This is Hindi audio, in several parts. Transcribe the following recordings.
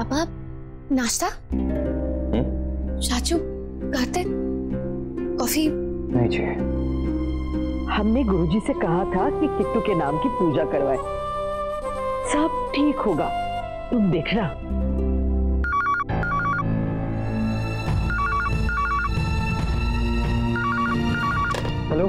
पापा नाश्ता? चाचू कार्तिक कॉफी? नहीं चाहिए। हमने गुरुजी से कहा था कि किट्टू के नाम की पूजा करवाए, सब ठीक होगा, तुम देखना। हेलो,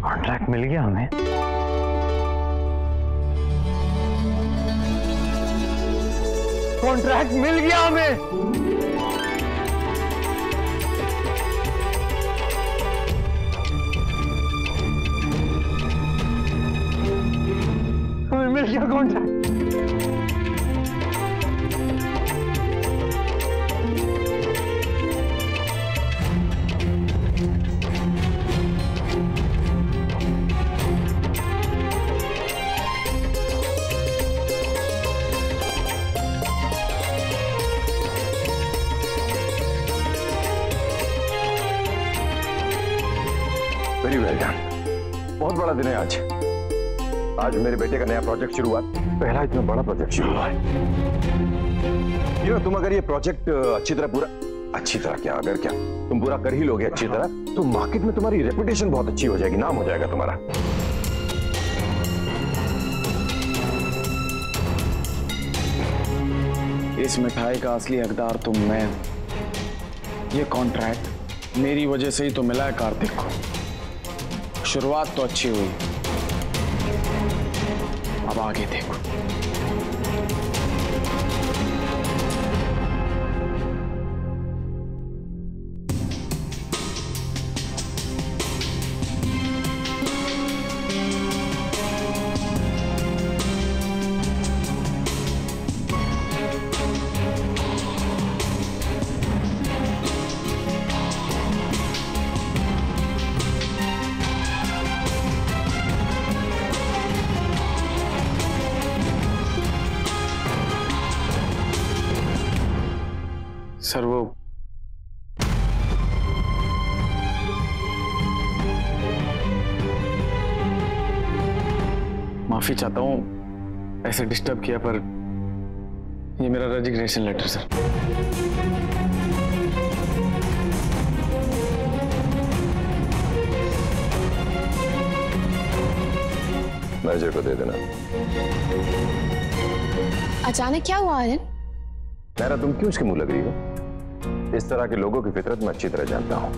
कॉन्ट्रैक्ट मिल गया हमें। कॉन्ट्रैक्ट मिल गया हमें। हमें मिल गया कॉन्ट्रैक्ट। Very well done. बहुत बड़ा दिन है आज। आज मेरे बेटे का नया प्रोजेक्ट शुरू हुआ, पहला इतना बड़ा प्रोजेक्ट शुरू हुआ है। तुम अगर ये प्रोजेक्ट अच्छी तरह क्या अगर क्या तुम पूरा कर ही लोगे अच्छी तरह, तो मार्केट में तुम्हारी रेपुटेशन बहुत अच्छी हो जाएगी, नाम हो जाएगा तुम्हारा। इस मिठाई का असली हकदार तो मैं हूं। ये कॉन्ट्रैक्ट मेरी वजह से ही तो मिला है कार्तिक को। शुरुआत तो अच्छी हुई, अब आगे देखो। सर वो माफी चाहता हूं ऐसे डिस्टर्ब किया, पर ये मेरा रेजिग्नेशन लेटर सर। मैनेजर को दे देना। अचानक क्या हुआ आर्यन? नायरा, तुम क्यों इसके मुंह लग रही हो? इस तरह के लोगों की फितरत मैं अच्छी तरह जानता हूं।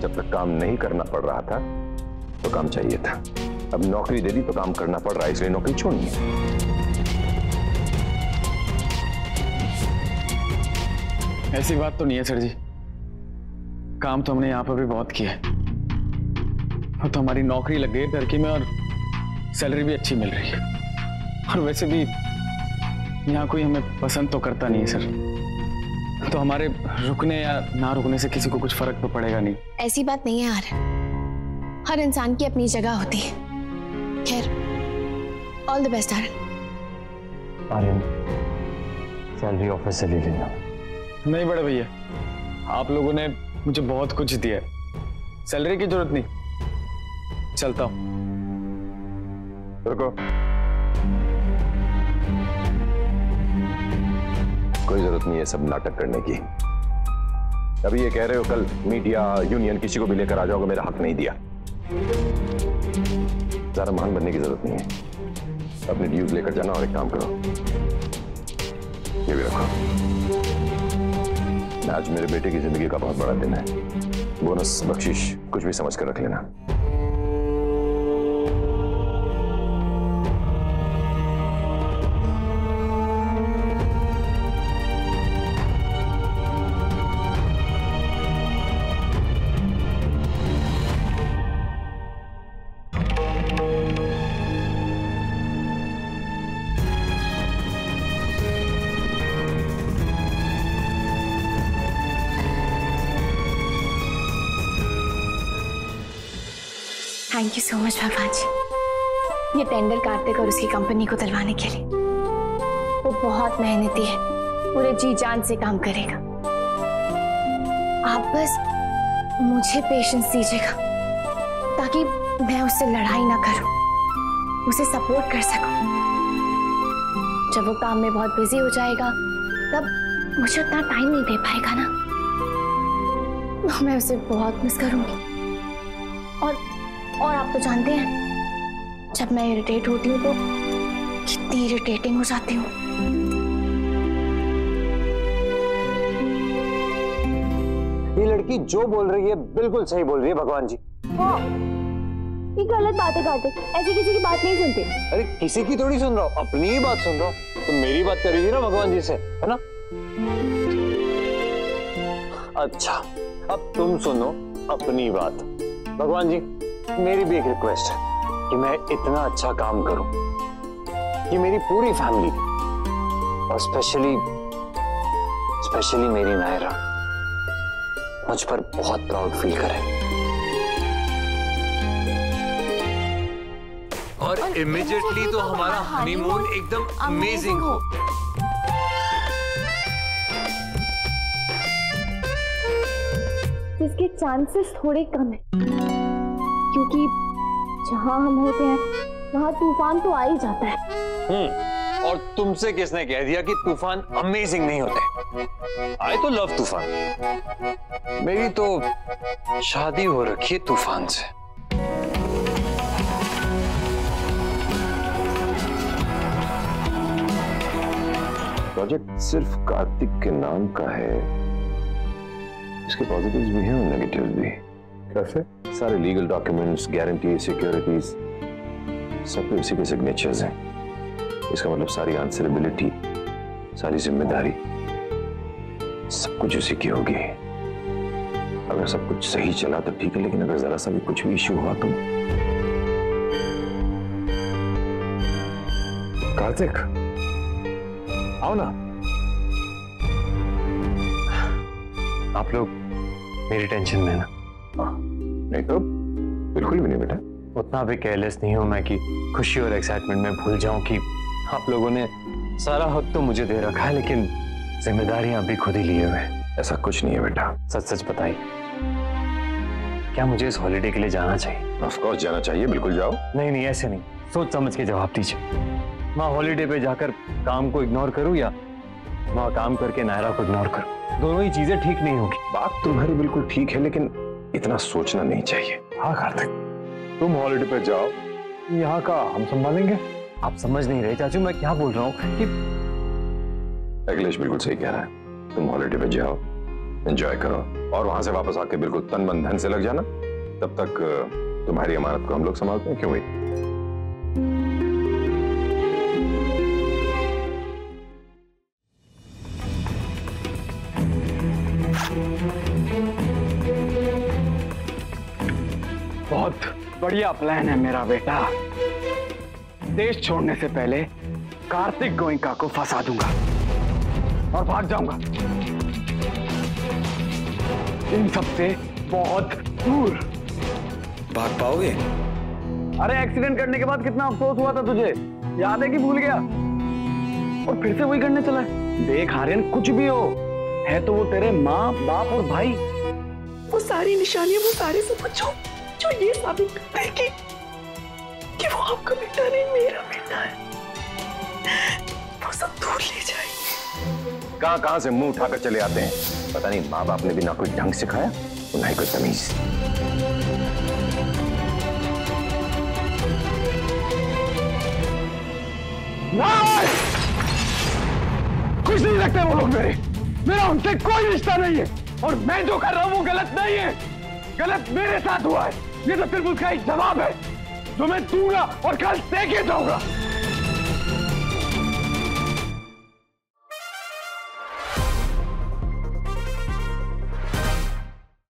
जब तक काम नहीं करना पड़ रहा था तो काम चाहिए था, अब नौकरी दे दी तो काम करना पड़ रहा है, इसलिए नौकरी छोड़नी है। ऐसी बात तो नहीं है सर जी, काम तो हमने यहाँ पर भी बहुत किया है। तो हमारी नौकरी लग गई है टर्की में और सैलरी भी अच्छी मिल रही है। और वैसे भी यहाँ कोई हमें पसंद तो करता नहीं है सर, तो हमारे रुकने या ना रुकने से किसी को कुछ फर्क तो पड़ेगा नहीं। ऐसी बात नहीं है आर्यन, हर इंसान की अपनी जगह होती है। खैर, all the best Aryan. Aryan, salary office से ले लेना। नहीं बड़े भैया, आप लोगों ने मुझे बहुत कुछ दिया है, सैलरी की जरूरत नहीं। चलता हूं। रुको, कोई जरूरत नहीं है सब नाटक करने की। अभी ये कह रहे हो कल मीडिया यूनियन किसी को भी लेकर आ जाओगे, मेरा हक नहीं दिया। ज्यादा महान बनने की जरूरत नहीं है, अपने ड्यूज लेकर जाना और एक काम करो, ये भी रखो। आज मेरे बेटे की जिंदगी का बहुत बड़ा दिन है, बोनस बख्शिश कुछ भी समझ कर रख लेना। थैंक यू सो मच भगवान जी। ये टेंडर कार्तिक और उसकी कंपनी को दिलवाने के लिए। वो बहुत मेहनती है, पूरे जी जान से काम करेगा। आप बस मुझे पेशेंस दीजिएगा ताकि मैं उससे लड़ाई ना करूं, उसे सपोर्ट कर सकूं। जब वो काम में बहुत बिजी हो जाएगा तब मुझे उतना टाइम नहीं दे पाएगा ना, मैं उसे बहुत मिस करूंगी। और आप तो जानते हैं जब मैं इरिटेट होती हूँ तो कितनी इरिटेटिंग हो जाती हूँ। ये लड़की जो बोल रही है बिल्कुल सही बोल रही है भगवान जी। हाँ, ये गलत बात है कार्तिक, ऐसी किसी की बात नहीं सुनते। अरे किसी की थोड़ी सुन रहा हूँ, अपनी ही बात सुन रहा हूँ। तो मेरी बात करी थी ना भगवान जी से, है ना? अच्छा, अब तुम सुनो अपनी बात। भगवान जी, मेरी भी एक रिक्वेस्ट है कि मैं इतना अच्छा काम करूं कि मेरी पूरी फैमिली और स्पेशली मेरी नायरा मुझ पर बहुत प्राउड फील करे। और इमीडिएटली तो हमारा हनीमून एकदम अमेजिंग हो। इसके चांसेस थोड़े कम है क्योंकि जहां हम होते हैं वहां तूफान तो आ ही जाता है। और तुमसे किसने कह दिया कि तूफान अमेजिंग नहीं होते? आई तो लव तूफान। मेरी तो शादी हो रखी है तूफान से। प्रोजेक्ट सिर्फ कार्तिक के नाम का है, इसके पॉजिटिव्स भी हैं और नेगेटिव्स भी। कैसे? सारे लीगल डॉक्यूमेंट्स, गारंटी, सिक्योरिटीज सब पे उसी के सिग्नेचर्स हैं। इसका मतलब सारी आंसरेबिलिटी, सारी जिम्मेदारी सब कुछ उसी की होगी। अगर सब कुछ सही चला तो ठीक है, लेकिन अगर जरा सा भी कुछ भी इश्यू हुआ तो कार्तिक आओ ना। आप लोग मेरी टेंशन में ना। नहीं तो बिल्कुल भी नहीं बेटा। उतना भी केयरलेस नहीं हूं मैं कि खुशी और एक्साइटमेंट में भूल जाऊं कि आप लोगों ने सारा हक तो मुझे दे रखा है, लेकिन जिम्मेदारियां भी खुद ही लिए हुए। ऐसा कुछ नहीं है बेटा। सच सच बताइए, क्या मुझे इस हॉलिडे के लिए जाना चाहिए? ऑफ कोर्स जाना चाहिए, बिल्कुल जाओ। नहीं नहीं, ऐसे नहीं, सोच समझ के जवाब दीजिए। मैं हॉलिडे पे जाकर काम को इग्नोर करूं या वहां काम करके नायरा को इग्नोर करूं? दोनों ही चीजें ठीक नहीं होगी। बात तुम्हारी बिल्कुल ठीक है, लेकिन इतना सोचना नहीं चाहिए। हाँ कार्तिक, तुम हॉलिडे पे जाओ, यहाँ का हम संभालेंगे। आप समझ नहीं रहे चाचू, मैं क्या बोल रहा हूँ कि अखिलेश बिल्कुल सही कह रहा है। तुम हॉलिडे पे जाओ, एंजॉय करो और वहां से वापस आके बिल्कुल तन मन धन से लग जाना। तब तक तुम्हारी अमानत को हम लोग संभालते हैं। क्यों भाई? बहुत बढ़िया प्लान है मेरा बेटा। देश छोड़ने से पहले कार्तिक गोइंका को फंसा दूंगा और भाग जाऊंगा इन सब से बहुत दूर। भाग पाओगे? अरे एक्सीडेंट करने के बाद कितना अफसोस हुआ था तुझे, याद है कि भूल गया? और फिर से वही करने चला है। देख आर्यन, कुछ भी हो है तो वो तेरे माँ बाप और भाई। वो सारी निशानियां, वो सारे सबूत जो ये साबित करते हैं कि वो आपका बेटा नहीं, मेरा बेटा है, वो सब दूर ले जाएंगे। कहां से मुंह उठाकर चले आते हैं। पता नहीं माँ बाप ने भी ना कोई ढंग सिखाया, ना ही कोई तमीज। कुछ नहीं लगते वो लोग मेरा उनसे कोई रिश्ता नहीं है। और मैं जो कर रहा हूं वो गलत नहीं है, गलत मेरे साथ हुआ है। ये तो सिर्फ उसका एक जवाब है जो मैं दूंगा और कल दे के जाऊंगा।